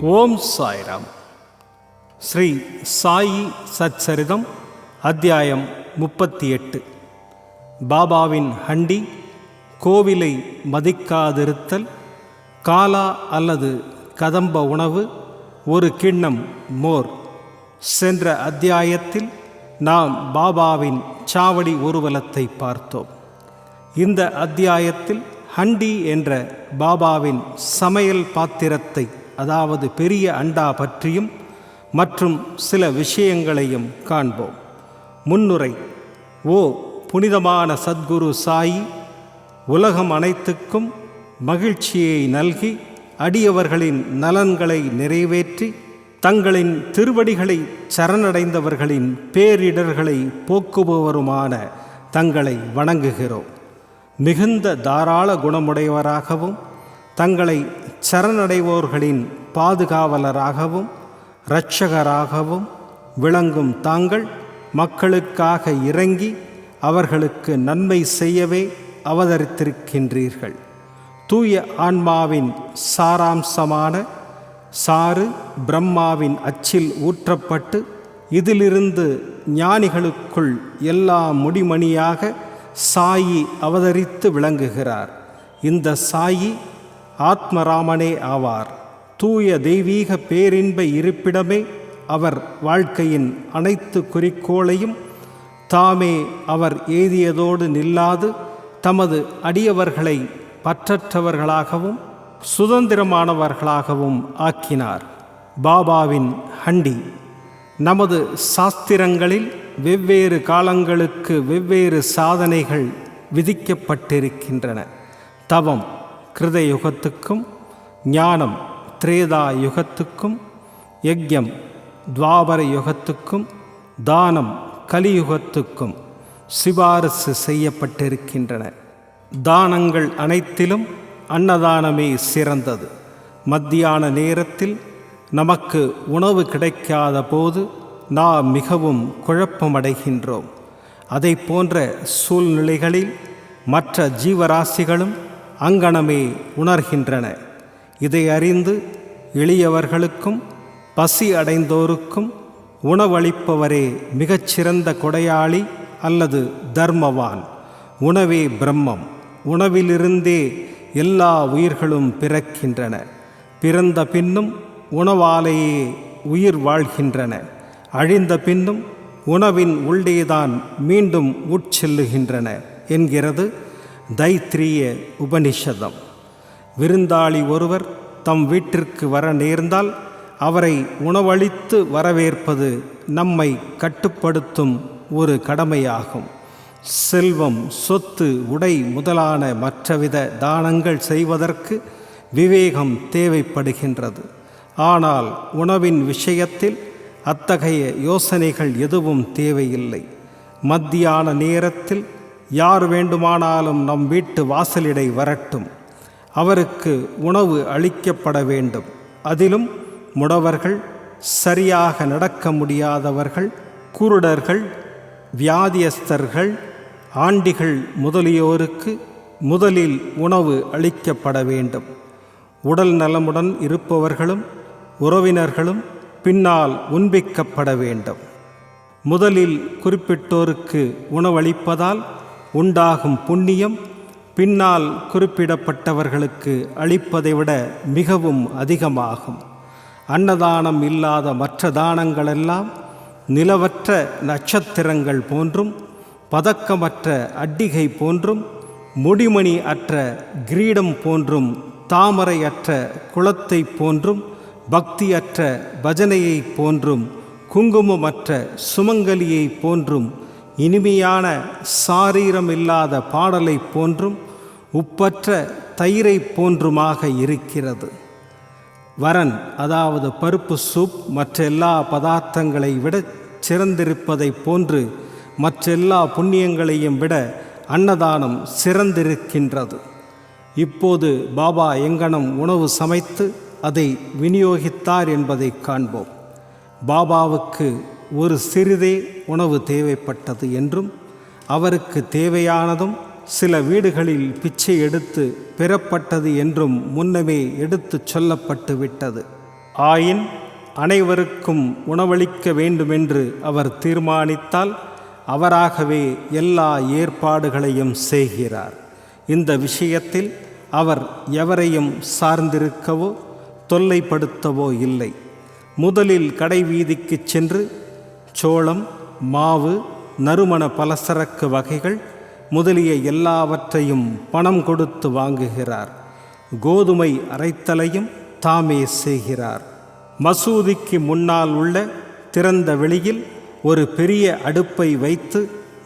ஓம் சாய்ராம். ஸ்ரீ சாயி சச்சரிதம் அத்தியாயம் 38. பாபாவின் ஹண்டி, கோவிலை மதிக்காதிருத்தல், காலா அல்லது கதம்ப உணவு, ஒரு கிண்ணம் மோர். சென்ற அத்தியாயத்தில் நாம் பாபாவின் சாவடி ஊர்வலத்தை பார்த்தோம். இந்த அத்தியாயத்தில் ஹண்டி என்ற பாபாவின் சமையல் பாத்திரத்தை, அதாவது பெரிய அண்டா பற்றியும் மற்றும் சில விஷயங்களையும் காண்போம். முன்னுரை. ஓ புனிதமான சத்குரு சாயி, உலகம் அனைத்துக்கும் மகிழ்ச்சியை நல்கி அடியவர்களின் நலன்களை நிறைவேற்றி தங்களின் திருவடிகளை சரணடைந்தவர்களின் பேரிடர்களை போக்குபவருமான தங்களை வணங்குகிறோம். மிகுந்த தாராள குணமுடையவராகவும் தங்களை சரணடைவோர்களின் பாதுகாவலராகவும் இரட்சகராகவும் விளங்கும் தாங்கள் மக்களுக்காக இறங்கி அவர்களுக்கு நன்மை செய்யவே அவதரித்திருக்கின்றீர்கள். தூய ஆன்மாவின் சாராம்சமான சாறு பிரம்மாவின் அச்சில் ஊற்றப்பட்டு இதிலிருந்து ஞானிகளுக்குள் எல்லா முடிமணியாக சாயி அவதரித்து விளங்குகிறார். இந்த சாயி ஆத்மராமனே ஆவார். தூய தெய்வீக பேரின்ப இருப்பிடமே அவர் வாழ்க்கையின் அனைத்து குறிக்கோளையும் தாமே அவர் எய்தியதோடு நில்லாது தமது அடியவர்களை பற்றற்றவர்களாகவும் சுதந்திரமானவர்களாகவும் ஆக்கினார். பாபாவின் ஹண்டி. நமது சாஸ்திரங்களில் வெவ்வேறு காலங்களுக்கு வெவ்வேறு சாதனைகள் விதிக்கப்பட்டிருக்கின்றன. தவம் கிருத யுகத்துக்கும், ஞானம் திரேதா யுகத்துக்கும், யக்ஞம் துவாபர யுகத்துக்கும், தானம் கலியுகத்துக்கும் சிபாரிசு செய்யப்பட்டிருக்கின்றன. தானங்கள் அனைத்திலும் அன்னதானமே சிறந்தது. மத்தியான நேரத்தில் நமக்கு உணவு கிடைக்காத போது நாம் மிகவும் குழப்பமடைகின்றோம். அதை போன்ற சூழ்நிலைகளில் மற்ற ஜீவராசிகளும் அங்கனமே உணர்கின்றன. இதை அறிந்து எளியவர்களுக்கும் பசி அடைந்தோருக்கும் உணவளிப்பவரே மிகச்சிறந்த கொடையாளி அல்லது தர்மவான். உணவே பிரம்மம். உணவிலிருந்தே எல்லா உயிர்களும் பிறக்கின்றன. பிறந்த பின்னும் உணவாலேயே உயிர் வாழ்கின்றன. அழிந்த பின்னும் உணவின் உள்ளேதான் மீண்டும் உட்செல்லுகின்றன என்கிறது தைத்திரிய உபனிஷதம். விருந்தாளி ஒருவர் தம் வீட்டிற்கு வர நேர்ந்தால் அவரை உணவளித்து வரவேற்பது நம்மை கட்டுப்படுத்தும் ஒரு கடமையாகும். செல்வம், சொத்து, உடை முதலான மற்றவித தானங்கள் செய்வதற்கு விவேகம் தேவைப்படுகின்றது. ஆனால் உணவின் விஷயத்தில் அத்தகைய யோசனைகள் எதுவும் தேவையில்லை. மத்தியான நேரத்தில் யார் வேண்டுமானாலும் நம் வீட்டு வாசலிடை வரட்டும். அவருக்கு உணவு அளிக்கப்பட வேண்டும். அதிலும் முடவர்கள், சரியாக நடக்க முடியாதவர்கள், குருடர்கள், வியாதியஸ்தர்கள், ஆண்டிகள் முதலியோருக்கு முதலில் உணவு அளிக்கப்பட வேண்டும். உடல் நலமுடன் இருப்பவர்களும் உறவினர்களும் பின்னால் உண்பிக்கப்பட வேண்டும். முதலில் குறிப்பிட்டோருக்கு உணவளிப்பதால் உண்டாகும் புண்ணியம் பின்னால் குறிப்பிடப்பட்டவர்களுக்கு அளிப்பதை விட மிகவும் அதிகமாகும். அன்னதானம் இல்லாத மற்ற தானங்களெல்லாம் நிலவற்ற நட்சத்திரங்கள் போன்றும், பதக்கமற்ற அட்டிகை போன்றும், முடிமணி அற்ற கிரீடம் போன்றும், தாமரையற்ற குளத்தை போன்றும், பக்தியற்ற பஜனையை போன்றும், குங்குமமற்ற சுமங்கலியை போன்றும், இனிமையான சாரீரமில்லாத பாடலை போன்றும், உப்பற்ற தயிரை போன்றுமாக இருக்கிறது. வரன், அதாவது பருப்பு சூப் மற்றெல்லா பதார்த்தங்களை விட சிறந்திருப்பதை போன்று மற்றெல்லா புண்ணியங்களையும் விட அன்னதானம் சிறந்திருக்கின்றது. இப்போது பாபா எங்கனம் உணவு சமைத்து அதை விநியோகித்தார் என்பதை காண்போம். பாபாவுக்கு ஒரு சிறிதே உணவு தேவைப்பட்டது என்றும் அவருக்கு தேவையானதும் சில வீடுகளில் பிச்சை எடுத்து பெறப்பட்டது என்றும் முன்னமே எடுத்துச் சொல்லப்பட்டு விட்டது. ஆயின் அனைவருக்கும் உணவளிக்க வேண்டுமென்று அவர் தீர்மானித்தால் அவராகவே எல்லா ஏற்பாடுகளையும் செய்கிறார். இந்த விஷயத்தில் அவர் எவரையும் சார்ந்திருக்கவோ தொல்லைப்படுத்தவோ இல்லை. முதலில் கடைவீதிக்கு சென்று சோளம், மாவு, நறுமண பலசரக்கு வகைகள் முதலிய எல்லாவற்றையும் பணம் கொடுத்து வாங்குகிறார். கோதுமை அரைத்தலையும் தாமே செய்கிறார். மசூதிக்கு முன்னால் உள்ள திறந்த வெளியில் ஒரு பெரிய அடுப்பை வைத்து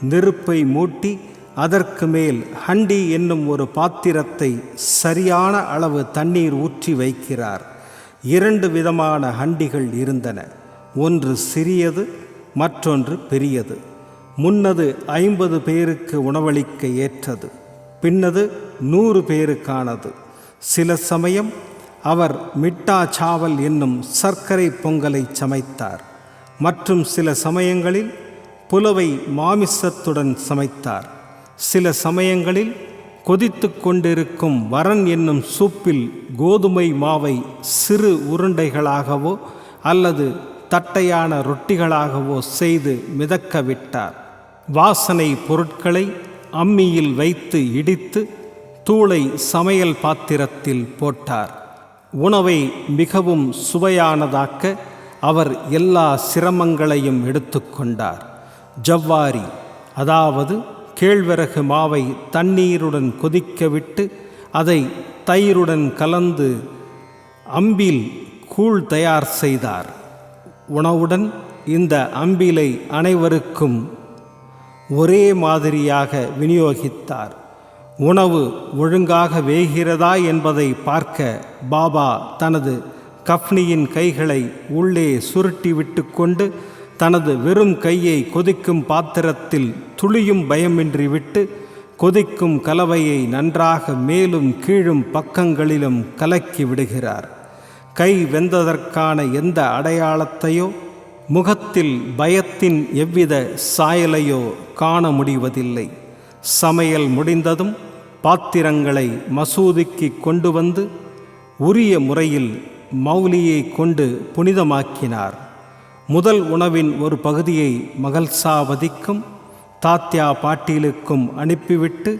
நெருப்பை மூட்டி அதற்கு மேல் ஹண்டி என்னும் ஒரு பாத்திரத்தை சரியான அளவு தண்ணீர் ஊற்றி வைக்கிறார். 2 விதமான ஹண்டிகள் இருந்தன. ஒன்று சிறியது, மற்றொன்று பெரியது. முன்னது 50 பேருக்கு உணவளிக்க ஏற்றது, பின்னது 100 பேருக்கானது. சில சமயம் அவர் மிட்டா சாவல் என்னும் சர்க்கரை பொங்கலை சமைத்தார். மற்றும் சில சமயங்களில் புலவை மாமிசத்துடன் சமைத்தார். சில சமயங்களில் கொதித்து கொண்டிருக்கும் வரன் என்னும் சூப்பில் கோதுமை மாவை சிறு உருண்டைகளாகவோ அல்லது தட்டையான ரொட்டிகளாகவோ செய்து மிதக்க விட்டார். வாசனை பொருட்களை அம்மியில் வைத்து இடித்து தூளை சமையல் பாத்திரத்தில் போட்டார். உணவை மிகவும் சுவையானதாக்க அவர் எல்லா சிரமங்களையும் எடுத்துக்கொண்டார். ஜவ்வாரி, அதாவது கேழ்வரகு மாவை தண்ணீருடன் கொதிக்க விட்டு அதை தயிருடன் கலந்து அம்பில் கூழ் தயார் செய்தார். உணவுடன் இந்த அம்பிலை அனைவருக்கும் ஒரே மாதிரியாக விநியோகித்தார். உணவு ஒழுங்காக வேகிறதா என்பதை பார்க்க பாபா தனது கஃப்னியின் கைகளை உள்ளே சுருட்டிவிட்டு கொண்டு தனது வெறும் கையை கொதிக்கும் பாத்திரத்தில் துளியும் பயமின்றி விட்டு கொதிக்கும் கலவையை நன்றாக மேலும் கீழும் பக்கங்களிலும் கலக்கி விடுகிறார். கை வெந்ததற்கான எந்த அடையாளத்தையோ முகத்தில் பயத்தின் எவ்வித சாயலையோ காண முடிவதில்லை. சமையல் முடிந்ததும் பாத்திரங்களை மசூதிக்கு கொண்டு வந்து உரிய முறையில் மௌலியை கொண்டு புனிதமாக்கினார். முதல் உணவின் ஒரு பகுதியை மகள்சாவதிக்கும் தாத்யா பாட்டீலுக்கும் அனுப்பிவிட்டு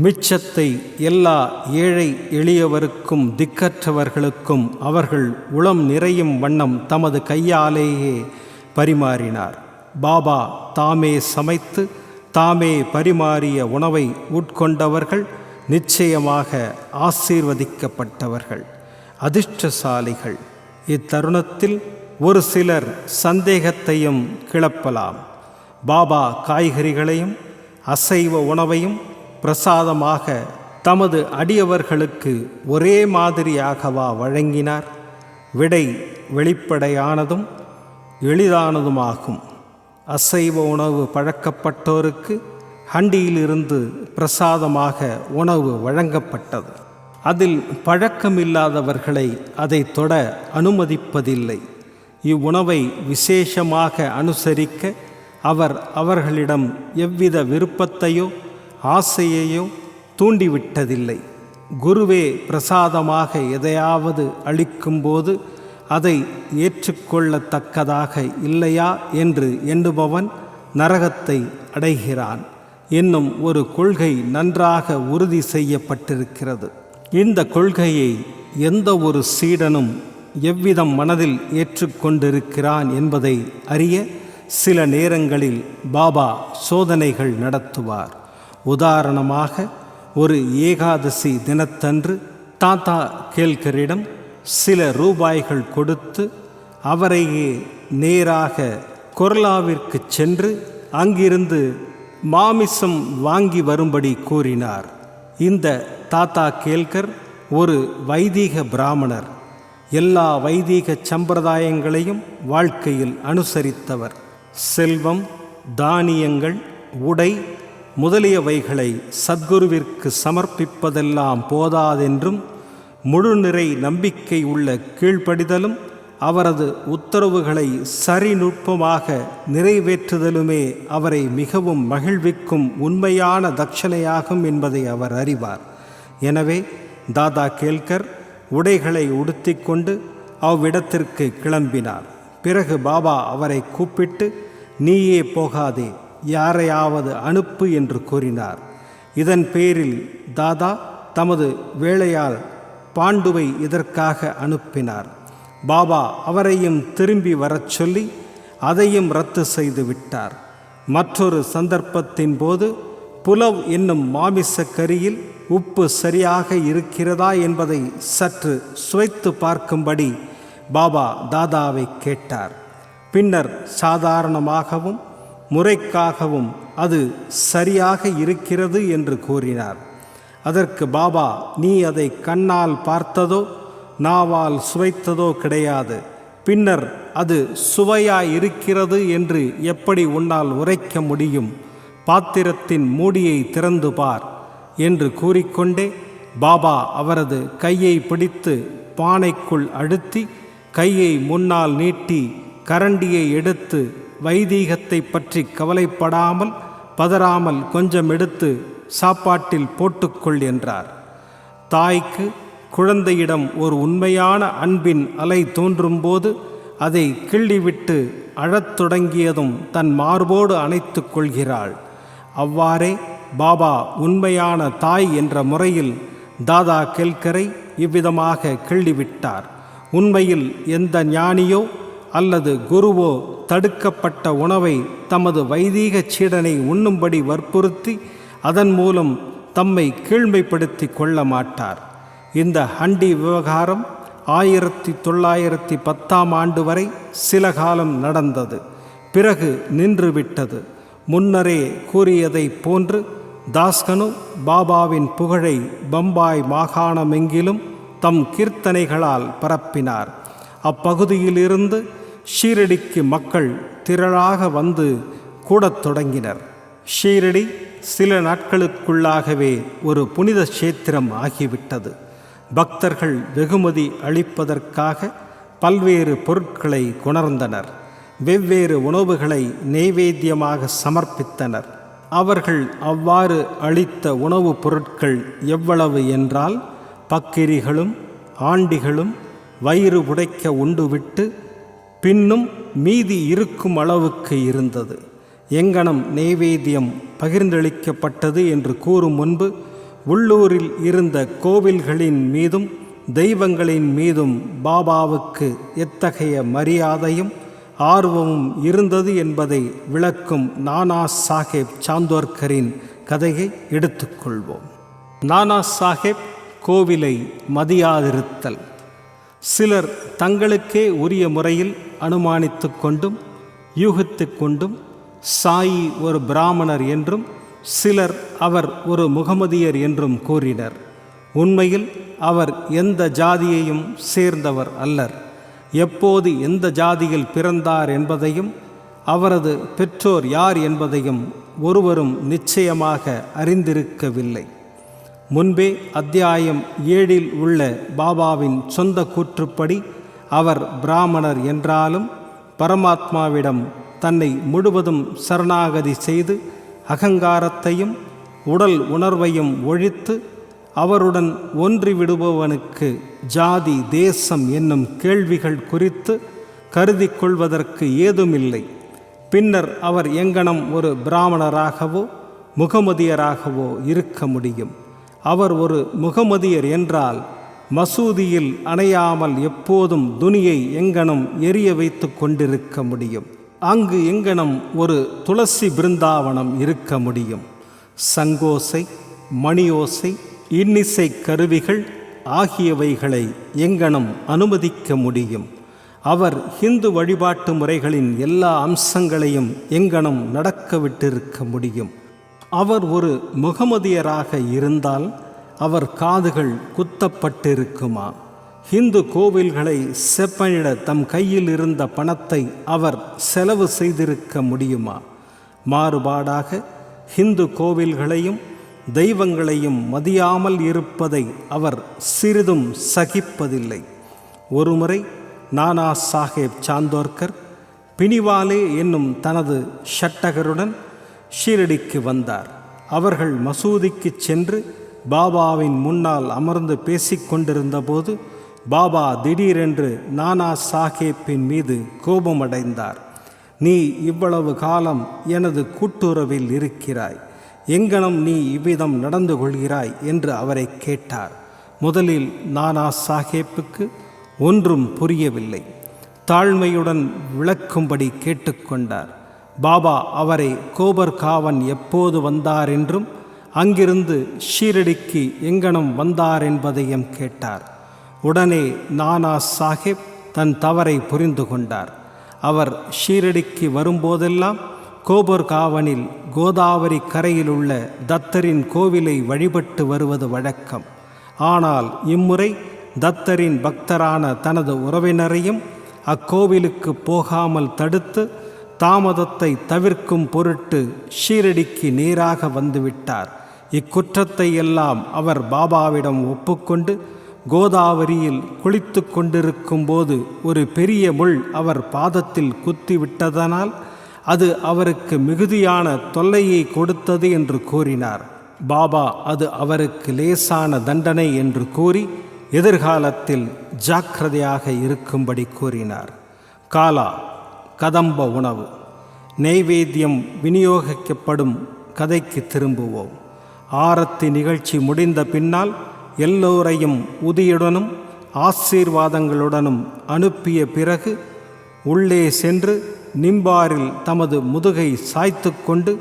மிச்சத்தை எல்லா ஏழை எளியவருக்கும் திக்கற்றவர்களுக்கும் அவர்கள் உளம் நிறையும் வண்ணம் தமது கையாலேயே பரிமாறினார். பாபா தாமே சமைத்து தாமே பரிமாறிய உணவை உட்கொண்டவர்கள் நிச்சயமாக ஆசீர்வதிக்கப்பட்டவர்கள், அதிர்ஷ்டசாலிகள். இத்தருணத்தில் ஒரு சிலர் சந்தேகத்தையும் கிளப்பலாம். பாபா காய்கறிகளையும் அசைவ உணவையும் பிரசாதமாக தமது அடியவர்களுக்கு ஒரே மாதிரியாகவா வழங்கினார்? விடை வெளிப்படையானதும் எளிதானதுமாகும். அசைவ உணவு பழக்கப்பட்டோருக்கு ஹண்டியிலிருந்து பிரசாதமாக உணவு வழங்கப்பட்டது. அதில் பழக்கமில்லாதவர்களை அதை தொட அனுமதிப்பதில்லை. இவ்வுணவை விசேஷமாக அனுசரிக்க அவர் அவர்களிடம் எவ்வித விருப்பத்தையோ ஆசையையோ தூண்டிவிட்டதில்லை. குருவே பிரசாதமாக எதையாவது அளிக்கும்போது அதை ஏற்றுக்கொள்ளத்தக்கதாக இல்லையா என்று எண்ணுபவன் நரகத்தை அடைகிறான் என்னும் ஒரு கொள்கை நன்றாக உறுதி செய்யப்பட்டிருக்கிறது. இந்த கொள்கையை எந்த ஒரு சீடனும் எவ்விதம் மனதில் ஏற்றுக்கொண்டிருக்கிறான் என்பதை அறிய சில நேரங்களில் பாபா சோதனைகள் நடத்துவார். உதாரணமாக, ஒரு ஏகாதசி தினத்தன்று தாத்தா கேல்கரிடம் சில ரூபாய்கள் கொடுத்து அவரையே நேராக கொர்லாவிற்கு சென்று அங்கிருந்து மாமிசம் வாங்கி வரும்படி கூறினார். இந்த தாத்தா கேல்கர் ஒரு வைதீக பிராமணர். எல்லா வைதீக சம்பிரதாயங்களையும் வாழ்க்கையில் அனுசரித்தவர். செல்வம், தானியங்கள், உடை முதலியவைகளை சத்குருவிற்கு சமர்ப்பிப்பதெல்லாம் போதாதென்றும் முழுநிறை நம்பிக்கை உள்ள கீழ்ப்படிதலும் அவரது உத்தரவுகளை சரிநுட்பமாக நிறைவேற்றுதலுமே அவரை மிகவும் மகிழ்விக்கும் உண்மையான தட்சணையாகும் என்பதை அவர் அறிவார். எனவே தாதா கேல்கர் உடைகளை உடுத்திக்கொண்டு அவ்விடத்திற்கு கிளம்பினார். பிறகு பாபா அவரை கூப்பிட்டு, நீயே போகாதே, யாரையாவது அனுப்பு என்று கூறினார். இதன் பேரில் தாதா தமது வேலையால் பாண்டுவை இதற்காக அனுப்பினார். பாபா அவரையும் திரும்பி வரச் சொல்லி அதையும் ரத்து செய்து விட்டார். மற்றொரு சந்தர்ப்பத்தின் போது புலவ் என்னும் மாமிச கறியில் உப்பு சரியாக இருக்கிறதா என்பதை சற்று சுவைத்து பார்க்கும்படி பாபா தாதாவை கேட்டார். பின்னர் சாதாரணமாகவும் முறைக்காகவும் அது சரியாக இருக்கிறது என்று கூறினார். அதற்கு பாபா, நீ அதை கண்ணால் பார்த்ததோ நாவால் சுவைத்ததோ கிடையாது. பின்னர் அது சுவையாய் இருக்கிறது என்று எப்படி உன்னால் உரைக்க முடியும்? பாத்திரத்தின் மூடியை திறந்து பார் என்று கூறிக்கொண்டே பாபா அவரது கையை பிடித்து பானைக்குள் அழுத்தி கையை முன்னால் நீட்டி கரண்டியை எடுத்து, வைதீகத்தை பற்றி கவலைப்படாமல் பதறாமல் கொஞ்சம் எடுத்து சாப்பாட்டில் போட்டுக்கொள் என்றார். தாய்க்கு குழந்தையிடம் ஒரு உண்மையான அன்பின் அலை தோன்றும்போது அதை கிள்ளிவிட்டு அழத் தொடங்கியதும் தன் மார்போடு அணைத்து கொள்கிறாள். அவ்வாறே பாபா உண்மையான தாய் என்ற முறையில் தாதா கெல்கரை இவ்விதமாக கிள்ளிவிட்டார். உண்மையில் எந்த ஞானியோ அல்லது குருவோ தடுக்கப்பட்ட உணவை தமது வைதீக சீடனை உண்ணும்படி வற்புறுத்தி அதன் மூலம் தம்மை கீழ்மைப்படுத்தி கொள்ள மாட்டார். இந்த ஹண்டி விவகாரம் 1910 வரை சில காலம் நடந்தது. பிறகு நின்றுவிட்டது. முன்னரே கூறியதை போன்று தாஸ்கனு பாபாவின் புகழை பம்பாய் மாகாணமெங்கிலும் தம் கீர்த்தனைகளால் பரப்பினார். அப்பகுதியிலிருந்து ஷீரடிக்கு மக்கள் திரளாக வந்து கூடத் தொடங்கினர். ஷீரடி சில நாட்களுக்குள்ளாகவே ஒரு புனித கஷேத்திரம் ஆகிவிட்டது. பக்தர்கள் வெகுமதி அளிப்பதற்காக பல்வேறு பொருட்களை கொணர்ந்தனர். வெவ்வேறு உணவுகளை நெய்வேத்தியமாக சமர்ப்பித்தனர். அவர்கள் அவ்வாறு அளித்த உணவுப் பொருட்கள் எவ்வளவு என்றால், பக்கிரிகளும் ஆண்டிகளும் வயிறு புடைக்க உண்டுவிட்டு பின்னும் மீதி இருக்கும் அளவுக்கு இருந்தது. எங்கனம் நெய்வேத்தியம் பகிர்ந்தளிக்கப்பட்டது என்று கூறும் முன்பு உள்ளூரில் இருந்த கோவில்களின் மீதும் தெய்வங்களின் மீதும் பாபாவுக்கு எத்தகைய மரியாதையும் ஆர்வமும் இருந்தது என்பதை விளக்கும் நானா சாஹேப் சாந்தோர்கரின் கதையை எடுத்துக்கொள்வோம். நானா சாஹேப் கோவிலை மதியாதிருத்தல். சிலர் தங்களுக்கே உரிய முறையில் அனுமானித்து கொண்டும் யூகித்து கொண்டும் சாயி ஒரு பிராமணர் என்றும் சிலர் அவர் ஒரு முகமதியர் என்றும் கூறினர். உண்மையில் அவர் எந்த ஜாதியையும் சேர்ந்தவர் அல்லர். எப்போது எந்த ஜாதியில் பிறந்தார் என்பதையும் அவரது பெற்றோர் யார் என்பதையும் ஒருவரும் நிச்சயமாக அறிந்திருக்கவில்லை. முன்பே அத்தியாயம் 7 உள்ள பாபாவின் சொந்த கூற்றுப்படி அவர் பிராமணர் என்றாலும் பரமாத்மாவிடம் தன்னை முழுவதும் சரணாகதி செய்து அகங்காரத்தையும் உடல் உணர்வையும் ஒழித்து அவருடன் ஒன்றிவிடுபவனுக்கு ஜாதி தேசம் என்னும் கேள்விகள் குறித்து கருதி கொள்வதற்கு ஏதுமில்லை. பின்னர் அவர் எங்கனம் ஒரு பிராமணராகவோ முகமதியராகவோ இருக்க முடியும்? அவர் ஒரு முகமதியர் என்றால் மசூதியில் அணையாமல் எப்போதும் துனியை எங்கனம் எரிய வைத்து கொண்டிருக்க முடியும்? அங்கு எங்கனம் ஒரு துளசி பிருந்தாவனம் இருக்க முடியும்? சங்கோசை, மணியோசை, இன்னிசை கருவிகள் ஆகியவைகளை எங்கனம் அனுமதிக்க முடியும்? அவர் ஹிந்து வழிபாட்டு முறைகளின் எல்லா அம்சங்களையும் எங்கனம் நடக்க விட்டிருக்க முடியும்? அவர் ஒரு முகமதியராக இருந்தால் அவர் காதுகள் குத்தப்பட்டிருக்குமா? ஹிந்து கோவில்களை செப்பனிட தம் கையில் இருந்த பணத்தை அவர் செலவு செய்திருக்க முடியுமா? மாறுபாடாக ஹிந்து கோவில்களையும் தெய்வங்களையும் மதியாமல் இருப்பதை அவர் சிறிதும் சகிப்பதில்லை. ஒருமுறை நானா சாஹேப் சாந்தோர்கர் பினிவாலே என்னும் தனது ஷட்டகருடன் ஷீரடிக்கு வந்தார். அவர்கள் மசூதிக்கு சென்று பாபாவின் முன்னால் அமர்ந்து பேசிக்கொண்டிருந்த போது பாபா திடீரென்று நானா சாஹேப்பின் மீது கோபமடைந்தார். நீ இவ்வளவு காலம் எனது கூட்டுறவில் இருக்கிறாய், எங்கனம் நீ இவ்விதம் நடந்து கொள்கிறாய் என்று அவரை கேட்டார். முதலில் நானா சாஹேப்புக்கு ஒன்றும் புரியவில்லை. தாழ்மையுடன் விளக்கும்படி கேட்டுக்கொண்டார். பாபா அவரை கோபர்காவன் எப்போது வந்தார் என்றும் அங்கிருந்து ஷீரடிக்கு எங்கனம் வந்தார் என்பதையும் கேட்டார். உடனே நானா சாஹேப் தன் தவறை புரிந்து கொண்டார். அவர் ஷீரடிக்கு வரும்போதெல்லாம் கோபர்காவனில் கோதாவரி கரையில் உள்ள தத்தரின் கோவிலை வழிபட்டு வருவது வழக்கம். ஆனால் இம்முறை தத்தரின் பக்தரான தனது உறவினரையும் அக்கோவிலுக்கு போகாமல் தடுத்து தாமதத்தை தவிர்க்கும் பொருட்டு ஷீரடிக்கு நேராக வந்துவிட்டார். இக்குற்றத்தை எல்லாம் அவர் பாபாவிடம் ஒப்புக்கொண்டு கோதாவரியில் குளித்து கொண்டிருக்கும் போது ஒரு பெரிய முள் அவர் பாதத்தில் குத்திவிட்டதனால் அது அவருக்கு மிகுதியான தொல்லையை கொடுத்தது என்று கூறினார். பாபா அது அவருக்கு லேசான தண்டனை என்று கூறி எதிர்காலத்தில் ஜாக்கிரதையாக இருக்கும்படி கூறினார். காலா கதம்ப உணவு. நெய்வேத்தியம் விநியோகிக்கப்படும் கதைக்கு திரும்புவோம். ஆரத்தி நிகழ்ச்சி முடிந்த பின்னால் எல்லோரையும் உதியுடனும் ஆசீர்வாதங்களுடனும் அனுப்பிய பிறகு உள்ளே சென்று நிம்பாரில் தமது முதுகை சாய்த்து கொண்டு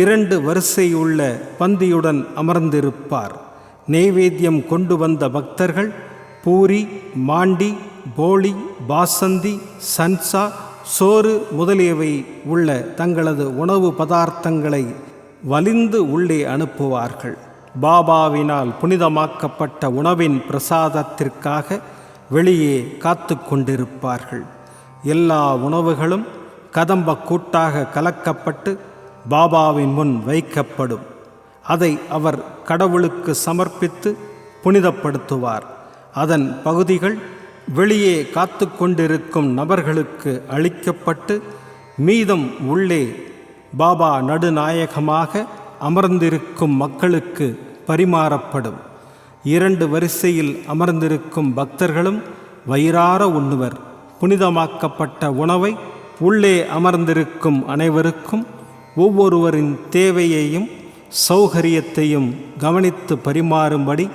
2 வரிசையுள்ள பந்தியுடன் அமர்ந்திருப்பார். நெய்வேத்தியம் கொண்டு வந்த பக்தர்கள் பூரி, மாண்டி, போளி, பாசந்தி, சன்சா, சோறு முதலியவை உள்ள தங்களது உணவு பதார்த்தங்களை வலிந்து உள்ளே அனுப்புவார்கள். பாபாவினால் புனிதமாக்கப்பட்ட உணவின் பிரசாதத்திற்காக வெளியே காத்து கொண்டிருப்பார்கள். எல்லா உணவுகளும் கதம்ப கூட்டாக கலக்கப்பட்டு பாபாவின் முன் வைக்கப்படும். அதை அவர் கடவுளுக்கு சமர்ப்பித்து புனிதப்படுத்துவார். அதன் பகுதிகள் வெளியே காத்து கொண்டிருக்கும் நபர்களுக்கு அளிக்கப்பட்டு மீதம் உள்ளே பாபா நடுநாயகமாக அமர்ந்திருக்கும் மக்களுக்கு பரிமாறப்படும். 2 வரிசையில் அமர்ந்திருக்கும் பக்தர்களும் வயிறார உண்ணுவர். புனிதமாக்கப்பட்ட உணவை உள்ளே அமர்ந்திருக்கும் அனைவருக்கும் ஒவ்வொருவரின் தேவையையும் சௌகரியத்தையும் கவனித்து பரிமாறும்படி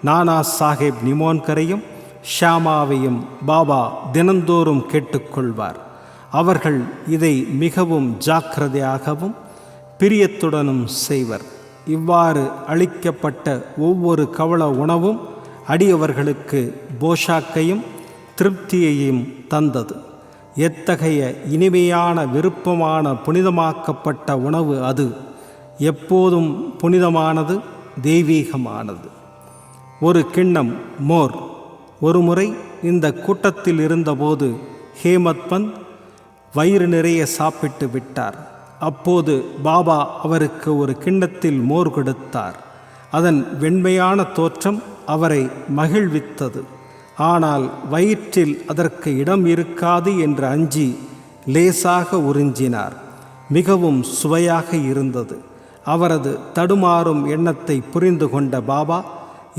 நானா சாஹேப் நிமோன்கரையும் ஷாமாவையும் பாபா தினந்தோறும் கேட்டுக்கொள்வார். அவர்கள் இதை மிகவும் ஜாக்கிரதையாகவும் பிரியத்துடனும் செய்வர். இவ்வாறு அளிக்கப்பட்ட ஒவ்வொரு கவள உணவும் அடியவர்களுக்கு போஷாக்கையும் திருப்தியையும் தந்தது. எத்தகைய இனிமையான விருப்பமான புனிதமாக்கப்பட்ட உணவு அது! எப்போதும் புனிதமானது, தெய்வீகமானது. ஒரு கிண்ணம் மோர். ஒருமுறை இந்த கூட்டத்தில் இருந்தபோது ஹேமத் பந்த் வயிறு நிறைய சாப்பிட்டு விட்டார். அப்போது பாபா அவருக்கு ஒரு கிண்ணத்தில் மோர் கொடுத்தார். அதன் வெண்மையான தோற்றம் அவரை மகிழ்வித்தது. ஆனால் வயிற்றில் அதற்கு இடம் இருக்காது என்று அஞ்சி லேசாக உறிஞ்சினார். மிகவும் சுவையாக இருந்தது. அவரது தடுமாறும் எண்ணத்தை புரிந்து கொண்ட பாபா,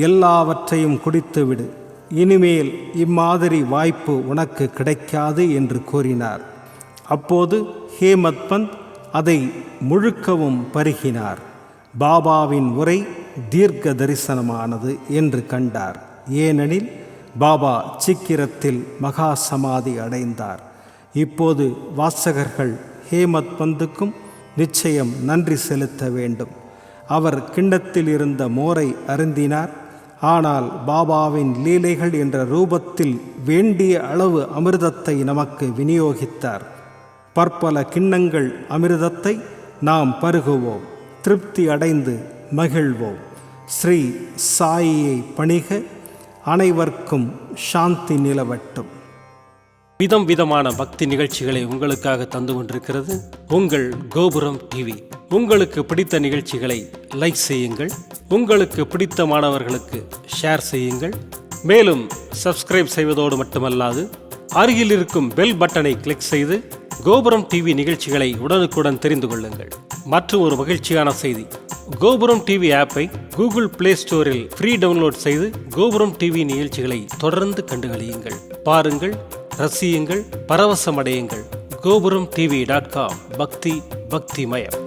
எல்லாவற்றையும் குடித்துவிடு, இனிமேல் இம்மாதிரி வாய்ப்பு உனக்கு கிடைக்காது என்று கூறினார். அப்போது ஹேமத் பந்த் அதை முழுக்கவும் பருகினார். பாபாவின் உரை தீர்க்க தரிசனமானது என்று கண்டார். ஏனெனில் பாபா சீக்கிரத்தில் மகா சமாதி அடைந்தார். இப்போது வாசகர்கள் ஹேமத் பந்துக்கும் நிச்சயம் நன்றி செலுத்த வேண்டும். அவர் கிண்ணத்தில் இருந்த மோரை அருந்தினார். ஆனால் பாபாவின் லீலைகள் என்ற ரூபத்தில் வேண்டிய அளவு அமிர்தத்தை நமக்கு விநியோகித்தார். பற்பல கிண்ணங்கள் அமிர்தத்தை நாம் பருகுவோம், திருப்தி அடைந்து மகிழ்வோம். ஸ்ரீ சாயியை பணிக. அனைவருக்கும் சாந்தி நிலவட்டும். விதம் விதமான பக்தி நிகழ்ச்சிகளை உங்களுக்காக தந்து கொண்டிருக்கிறது உங்கள் கோபுரம் டிவி. உங்களுக்கு பிடித்த நிகழ்ச்சிகளை லைக் செய்யுங்கள், உங்களுக்கு பிடித்த மாணவர்களுக்கு ஷேர் செய்யுங்கள். மேலும் சப்ஸ்கிரைப் செய்வதோடு மட்டுமல்லாது அருகில் இருக்கும் பெல் பட்டனை கிளிக் செய்து கோபுரம் டிவி நிகழ்ச்சிகளை உடனுக்குடன் தெரிந்து கொள்ளுங்கள். மற்றும் ஒரு மகிழ்ச்சியான செய்தி, கோபுரம் டிவி ஆப்பை கூகுள் பிளே ஸ்டோரில் ஃப்ரீ டவுன்லோட் செய்து கோபுரம் டிவி நிகழ்ச்சிகளை தொடர்ந்து கண்டுகளியுங்கள். பாருங்கள், ரசியுங்கள், பரவசமடையுங்கள். gopuramtv.com. பக்திமயம்.